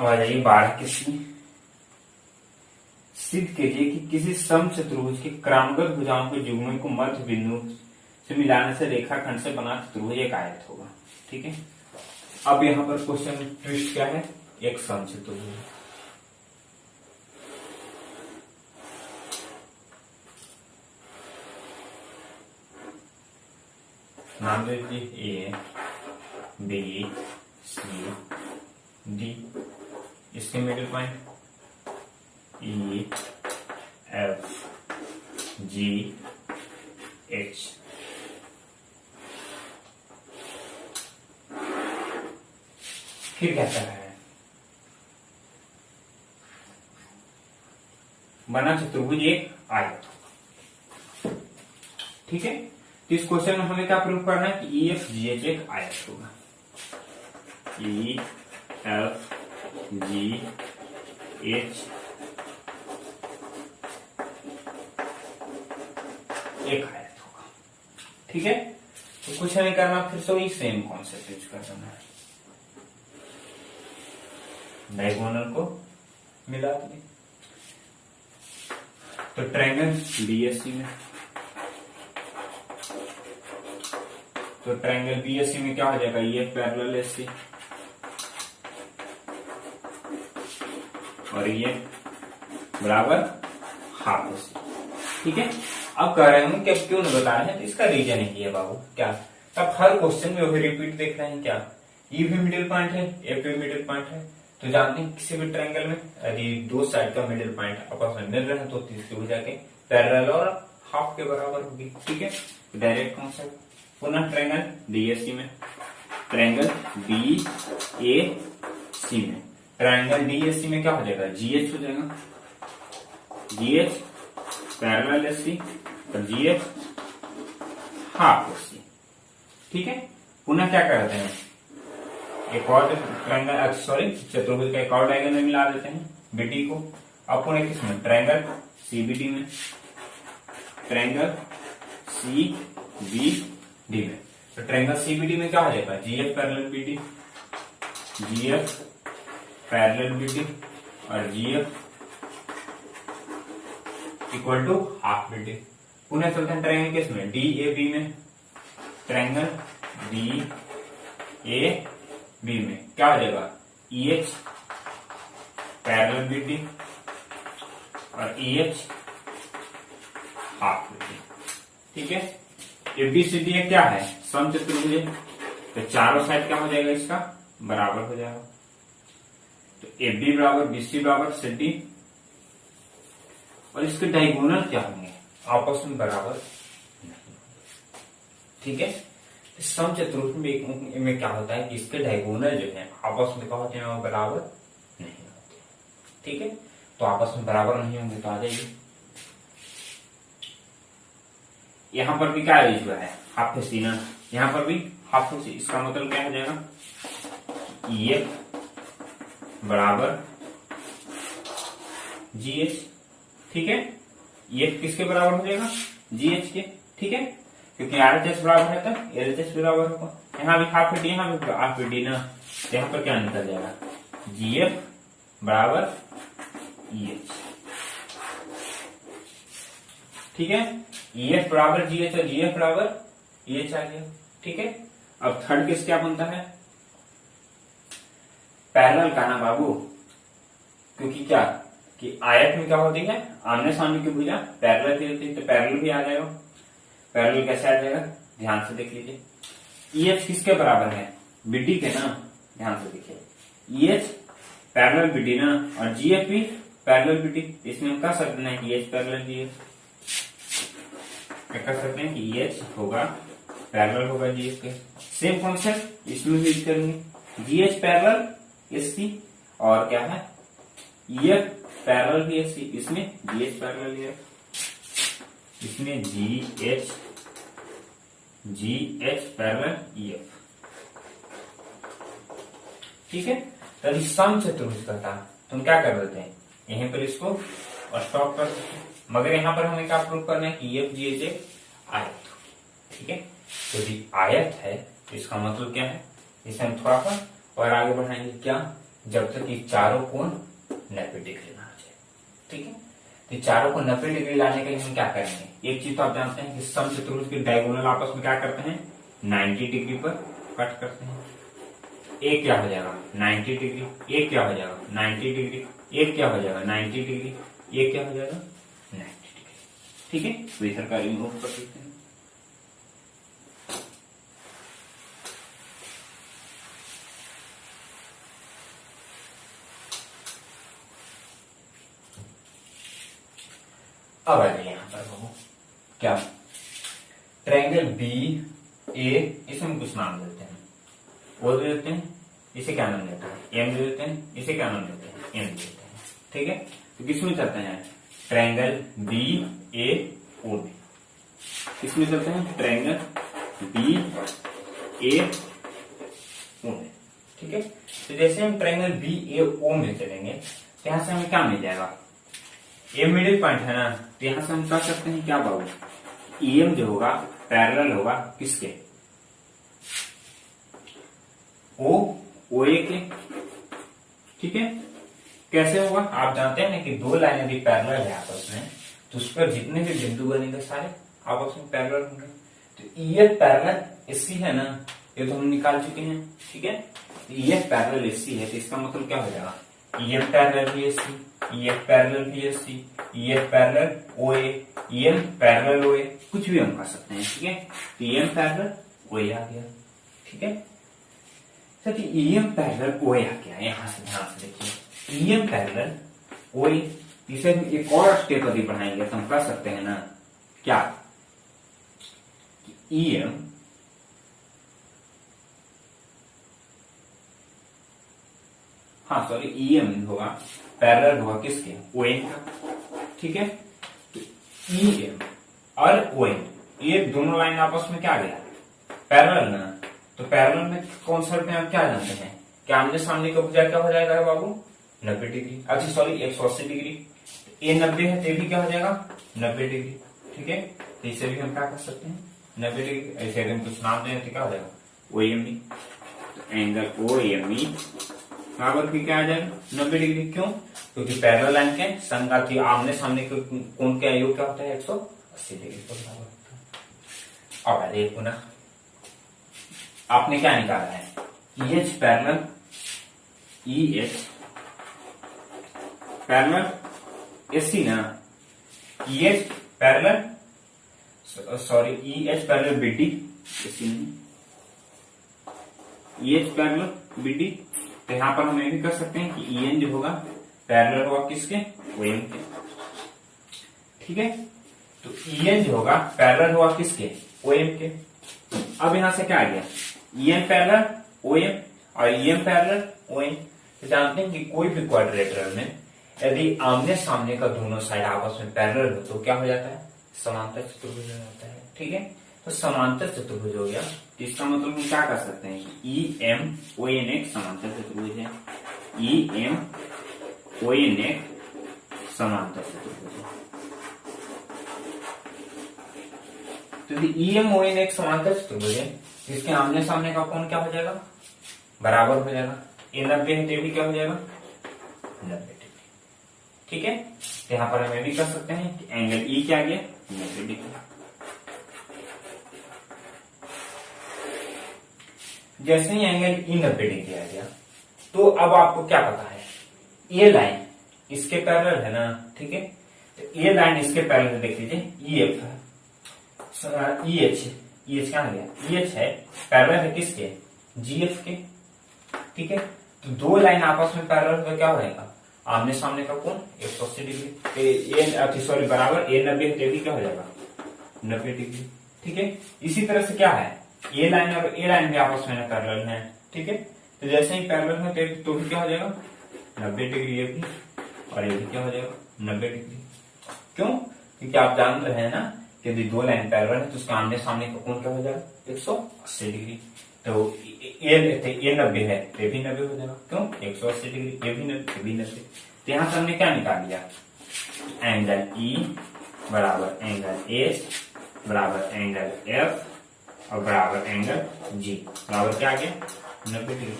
अब आ जाइए 12 किसमें। सिद्ध कीजिए कि किसी समचतुर्भुज के क्रमबद्ध भुजाओं के युग्मों को मध्य बिंदु से मिलाने से रेखाखंड से बना चतुर्भुज एक आयत होगा। ठीक है, अब यहां पर क्वेश्चन ट्विस्ट क्या है, एक समचतुर्भुज। नाम दे दीजिए ए बी सी डी, इसके middle point E F G H. फिर क्या कर रहा है, बना चतुर्भुज एक आयत। ठीक है, तो इस क्वेश्चन में हमें क्या प्रूव करना है कि ई एफ जी एच एक आयत होगा। ई एफ जी एच एक आयत होगा। ठीक है, तो कुछ नहीं करना, फिर से वही सेम कॉन्सेप्ट यूज कर देना है। डायगोनल को मिला दिए तो ट्रायंगल बीएससी में, तो ट्रायंगल बीएससी में क्या हो जाएगा, ये पैरेलल एससी और ये बराबर हाफ एससी। ठीक है, अब कह रहे हैं कि अब क्यों नहीं बता रहे हैं, तो इसका रीजन ही है बाबू क्या, तब हर क्वेश्चन में वही रिपीट देख रहे हैं क्या, ई भी मिडिल पॉइंट है, ए भी मिडिल पॉइंट है। तो जानते हैं किसी भी ट्रायंगल में यदि दो साइड का मिडिल पॉइंट आपस में मिल रहे हैं तो तीसरी हो जाके पैरेलल और हाफ के बराबर होगी। ठीक है, डायरेक्ट कॉन्सेप्ट। पुनः ट्रायंगल डीएससी में, ट्रायंगल बी ए सी में, ट्रायंगल डीएससी में क्या हो जाएगा, जीएच हो जाएगा, जीएच पैरेलल एससी और जीएच हाफ एससी। ठीक है, पुनः क्या करते हैं, एक और ट्रायंगल सॉरी चतुर्भुज का एक और डायगोनल मिला देते हैं बीटी को। अब पुनः किसमें, ट्रायंगल सीबीडी में, ट्रायंगल सीबीडी में। तो ट्रायंगल सीबीडी में क्या हो जाएगा, GF parallel BD, GF parallel BD और GF equal to half BD. पुनः चलते हैं ट्रायंगल किसमें, डी ए बी में, ट्रायंगल डी ए बी में क्या हो जाएगा, ई एच पैरेलल बीडी और ई एच हाफ बीडी। ठीक है, एबीसीडी क्या है, समचतुर्भुज है, तो चारों साइड क्या हो जाएगा, इसका बराबर हो जाएगा। तो ए बी बराबर बी सी बराबर सी डी, और इसके डायगोनल क्या होंगे, आपस में बराबर। ठीक है, समचतुर्भुज में क्या होता है कि इसके डायगोनल जो है आपस में क्या होते हैं, वो बराबर नहीं होते। ठीक है, तो आपस में बराबर नहीं होंगे तो आ जाइए, यहां पर भी क्या यूज हुआ है, हाफ एसी ना, यहां पर भी हाफ एसी। इसका मतलब क्या हो जाएगा, ये बराबर जीएच। ठीक है, ये किसके बराबर हो जाएगा, जीएच के। ठीक है, क्योंकि आरएचएस बराबर है तो एलएचएस बराबर होगा। यहाँ भी हाफ डी, यहाँ भी हाफ डी ना, तो यहाँ पर क्या निकल जाएगा, जीएफ बराबर ईएच। ठीक है, ईएफ बराबर जीएच और जीएफ बराबर ईएच आ गया। ठीक है, अब थर्ड केस क्या बनता है, पैरेलल का ना बाबू, क्योंकि क्या कि आयत में क्या होती है, आमने सामने की भुजा पैरेलल की होती है, तो पैरेलल भी आ जाएगा। पैरेलल कैसे आ जाएगा, ध्यान से देख लीजिए, ईएच किसके बराबर है, बीटी के ना, ध्यान से देखिए, ईएच पैरेलल बीटी ना और जीएफ भी पैरेलल बीटी। इसमें हम कह सकते हैं कि ईएच पैरेलल जीएफ, क्या कह सकते हैं कि ईएच होगा पैरेलल होगा जीएफ के। सेम कॉन्सेप्ट इसमें भी यूज करेंगे, जीएच पैरेलल एससी और क्या है, ईएफ पैरेलल भी एससी, इसमें जीएच पैरेलल ईएफ, इसमें जीएच पैरेलल ईएफ। ठीक है, यदि समचतुर्भुज कहता तो हम क्या कर देते हैं, यहीं पर इसको स्टॉप कर देते हैं, मगर यहां पर हमें क्या प्रूव करना है कि ईएफ जीएच एक आयत। ठीक है, तो यदि आयत है तो इसका मतलब क्या है, इसे हम थोड़ा सा और आगे बढ़ाएंगे, क्या जब तक ये चारों कोण 90 डिग्री ना आ जाए। ठीक है, तो चारों को 90 डिग्री लाने के लिए हम क्या करेंगे, एक चीज तो आप जानते हैं कि समचतुर्भुज के डायगोनल आपस में क्या करते हैं, 90 डिग्री पर कट करते हैं। एक क्या हो जाएगा 90 डिग्री, एक क्या हो जाएगा 90 डिग्री, एक क्या हो जाएगा 90 डिग्री, एक क्या हो जाएगा 90 डिग्री। ठीक है, तो इधर का रिमूव कर सकते हैं। अब आ जाइए यहां पर वो क्या, ट्रायंगल बी ए, इसमें कुछ नाम देते हैं, वो दे देते हैं, इसे क्या नाम देते हैं, एम दे देते हैं, इसे क्या नाम देते हैं, एम दे देते हैं। ठीक है, तो किसमें चलते हैं, ट्रायंगल बी ए ओ बी, किसमें चलते हैं, ट्रायंगल बी ए ओ बी। ठीक है, तो जैसे हम ट्रायंगल बी ए ओ में चलेंगे तो यहां से हमें क्या मिल जाएगा, ए मिडिल पॉइंट है ना, तो यहां से हम कह सकते हैं क्या बाबू, ईएम जो होगा पैरेलल होगा किसके, ओ ए के। ठीक है, कैसे होगा, आप जानते हैं ना कि दो लाइन यदि पैरेलल है आपस में तो उस पर जितने भी बिंदु बनेंगे सारे आपस में पैरेलल होंगे। तो ईएफ पैरेलल एससी है ना, ये तो हम निकाल चुके हैं। ठीक है, ईएफ पैरेलल एससी है तो इसका मतलब क्या हो जाएगा, ईएफ पैरेलल भी एससी, ईएफ पैरेलल भी एससी, ईएफ पैरेलल ओए, ईएम पैरेलल ओए, कुछ भी हम कर सकते हैं। ठीक है, तो ईएम पैरेलल ओए आ गया। ठीक है, तो ईएम पैरेलल ओए आ गया, यहां से ध्यान से देखिए, ईएम पैरेलल ओए। इसे एक और स्टेप यदि बढ़ाएंगे तो हम कर सकते हैं ना क्या, ईएम हाँ सॉरी ईएम होगा पैरेलल होगा किसके, ओएन का। ठीक है, तो ईएम और ओएन ये दोनों लाइन आपस में क्या गया, पैरेलल ना, तो पैरेलल में कॉन्सेप्ट में आप क्या जानते हैं कि आमने सामने का भुजा क्या हो जाएगा बाबू 90 डिग्री, अच्छा सॉरी 180 डिग्री, ए 90 है तो भी क्या हो जाएगा 90 डिग्री। ठीक है, तो इसे भी हम क्या कर सकते हैं 90 डिग्री, ऐसे अगर हम कुछ नाम दें तो क्या हो जाएगा ओएमई, तो एंगल ओएमई बराबर भी क्या आ जाएगा 90 डिग्री। क्यों, क्योंकि पैरेलल लाइन के संगाती आमने सामने के कोण का योग क्या होता है 180 डिग्री को बराबर होता है। अब आइए पुनः आपने क्या निकाला है, EH parallel EH parallel SC ना, EH parallel sorry EH parallel BD, SC नहीं EH पैरेलल BD। तो यहां पर हम ये भी कर सकते हैं कि EN जो होगा पैरेलल होगा किसके, OM के। ठीक है, तो EN जो होगा पैरेलल होगा किसके, OM के। अब यहां से क्या आ गया, EN पैरेलल OM और EM पैरेलल OM। तो जानते हैं कि कोई भी क्वाड्रिलेटरल में यदि आमने सामने का दोनों साइड आपस में पैरेलल हो तो क्या हो जाता है, समांतर चतुर्भुज हो जाता है। ठीक है, तो समांतर चतुर्भुज हो गया, तो इसका मतलब हम क्या कर सकते हैं कि EM-ON एक समांतर चतुर्भुज है, EM-ON एक समांतर चतुर्भुज है। तो EM-ON एक समांतर चतुर्भुज है जिसके आमने सामने का कोण क्या हो जाएगा, बराबर हो जाएगा, ए 90 है तो भी क्या हो जाएगा 90 डिग्री। ठीक है, तो यहां पर हम ये भी कर सकते हैं कि एंगल ई क्या आ गया 90 डिग्री। जैसे ही एंगल ई 90 डिग्री आ गया तो अब आपको क्या पता है, ये लाइन इसके पैरेलल है ना। ठीक है, तो ये लाइन इसके पैरेलल देख लीजिए, EF है, EH क्या आ गया, EH है पैरेलल है किसके, GF के। ठीक है, तो दो लाइन आपस में पैरेलल तो क्या होगा, आमने सामने का कोण 180 डिग्री, सॉरी बराबर ए 90 है क्या हो जाएगा 90 डिग्री। ठीक है, इसी तरह से क्या है, ए लाइन और ए लाइन भी आपस में पैरेलल है। ठीक है, तो जैसे ही पैरेलल है तो भी क्या हो जाएगा 90 डिग्री, ये भी और ये भी क्या हो जाएगा 90 डिग्री। क्यों, क्योंकि आप जान रहे हैं ना कि यदि दो लाइन पैरेलल है तो उसका आमने सामने का कोण क्या हो जाएगा 180 डिग्री। तो ये 90 है ये भी 90 हो जाएगा, क्यों 180 डिग्री, ये भी 90 ये भी 90। तो यहां से हमने क्या निकाल लिया, एंगल ई बराबर एंगल एच बराबर एंगल एफ और बराबर एंगल जी बराबर क्या आ गया 90 डिग्री।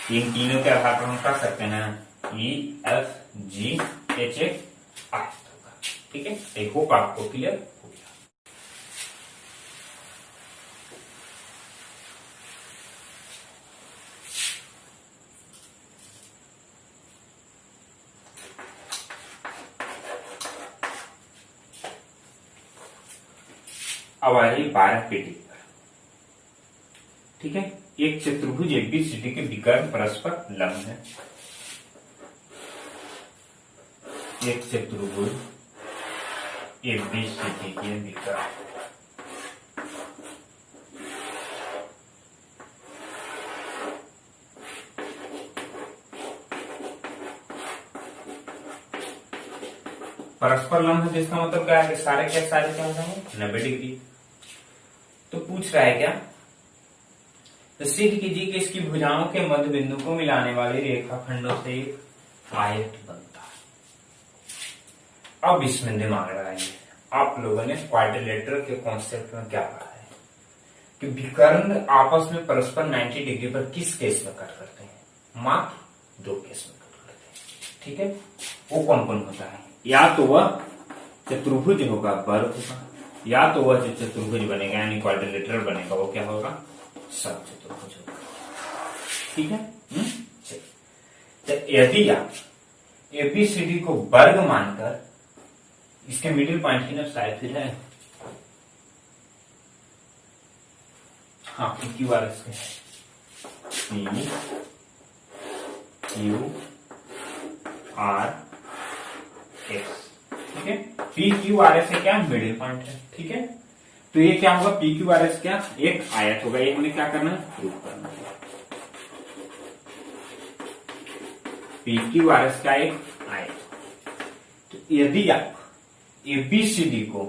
इन तीनों के आधार पर हम कर सकते हैं E F G H A आयत होगा। ठीक है, आई होप आपको क्लियर हो गया। अब आ रही 12 पेटी पर। ठीक है, एक चतुर्भुज एबीसीडी के विकर्ण परस्पर लंब है। एक चतुर्भुज एबीसीडी के विकर्ण परस्पर लंब है, जिसका मतलब क्या है कि सारे क्या हो जाएंगे 90 डिग्री। तो पूछ रहा है क्या, तो सिद्ध कीजिए कि इसकी भुजाओं के मध्य बिंदु को मिलाने वाली रेखाखंडों से एक आयत बनता है। अब इसमें दिमाग लगाएंगे। आप लोगों ने क्वाड्रिलेटरल के कॉन्सेप्ट में क्या पढ़ा है कि विकर्ण आपस में परस्पर 90 डिग्री पर किस केस में कट करते हैं? मात्र 2 केस में कट करते हैं। ठीक है, वो कौन कौन होता है? या तो वह चतुर्भुज होगा, वर्ग होगा, या तो वह जो चतुर्भुज बनेगा यानी क्वाड्रिलेटरल बनेगा वो क्या होगा? समचतुर्भुज होगा। ठीक है, तो यदि आप एबीसीडी को वर्ग मानकर इसके मिडिल पॉइंट की ना शायद फिर है, हाँ Q R S P Q R x. ठीक है, पी क्यू आर एस क्या मिडिल पॉइंट है। ठीक है, तो ये क्या होगा? पी क्यू आर एस क्या एक आयत होगा। ये हमें क्या करना है? प्रूव करना है। पी क्यू आर एस का एक आयत। तो यदि आप एबीसीडी को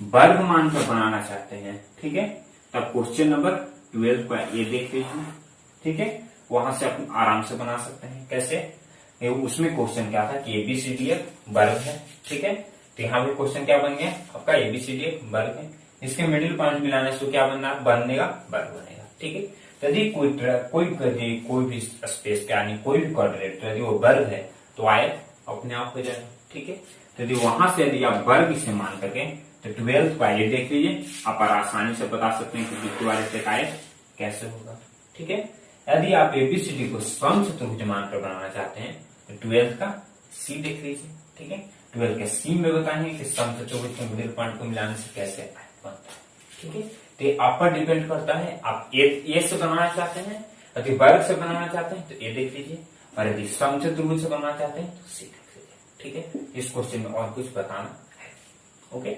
वर्ग मानकर बनाना चाहते हैं, ठीक है, तब क्वेश्चन नंबर 12 का ये देख लीजिए। ठीक है, वहां से आप आराम से बना सकते हैं। कैसे? उसमें क्वेश्चन क्या था कि एबीसीडी एक वर्ग है। ठीक है, तो यहाँ पे क्वेश्चन क्या बन गया आपका? एबीसीडी एक वर्ग है, इसके मिडिल पॉइंट मिलाने से क्या बनेगा? वर्ग बनेगा। ठीक है, यदि कोई भी स्पेस का यानी कोई भी क्वाड्रिलेटरल यदि वो वर्ग है तो आयत अपने आप हो जाएगा। ठीक है, तो यदि वहां से यदि आप वर्ग इसे मान सके तो 12 का ये देख लीजिए, आप आसानी से बता सकते हैं कि पी वाले से आयत कैसे होगा। ठीक है, यदि आप एबीसीडी को समचतुर्भुज मानकर बनाना चाहते हैं तो 12 का सी देख लीजिए। ठीक है, 12 के सी में बताएंगे कि समचतुर्भुज के मिडिल पॉइंट को मिलाने से कैसे आयत बनता है। ठीक है, तो ये आप पर डिपेंड करता है। आप ए से बनाना चाहते हैं, यदि वर्ग से बनाना चाहते हैं तो ए देख लीजिए, और यदि समचतुर्भुज से बनाना चाहते हैं तो सी देख लीजिए। ठीक है, इस क्वेश्चन में और कुछ बताना है। ओके।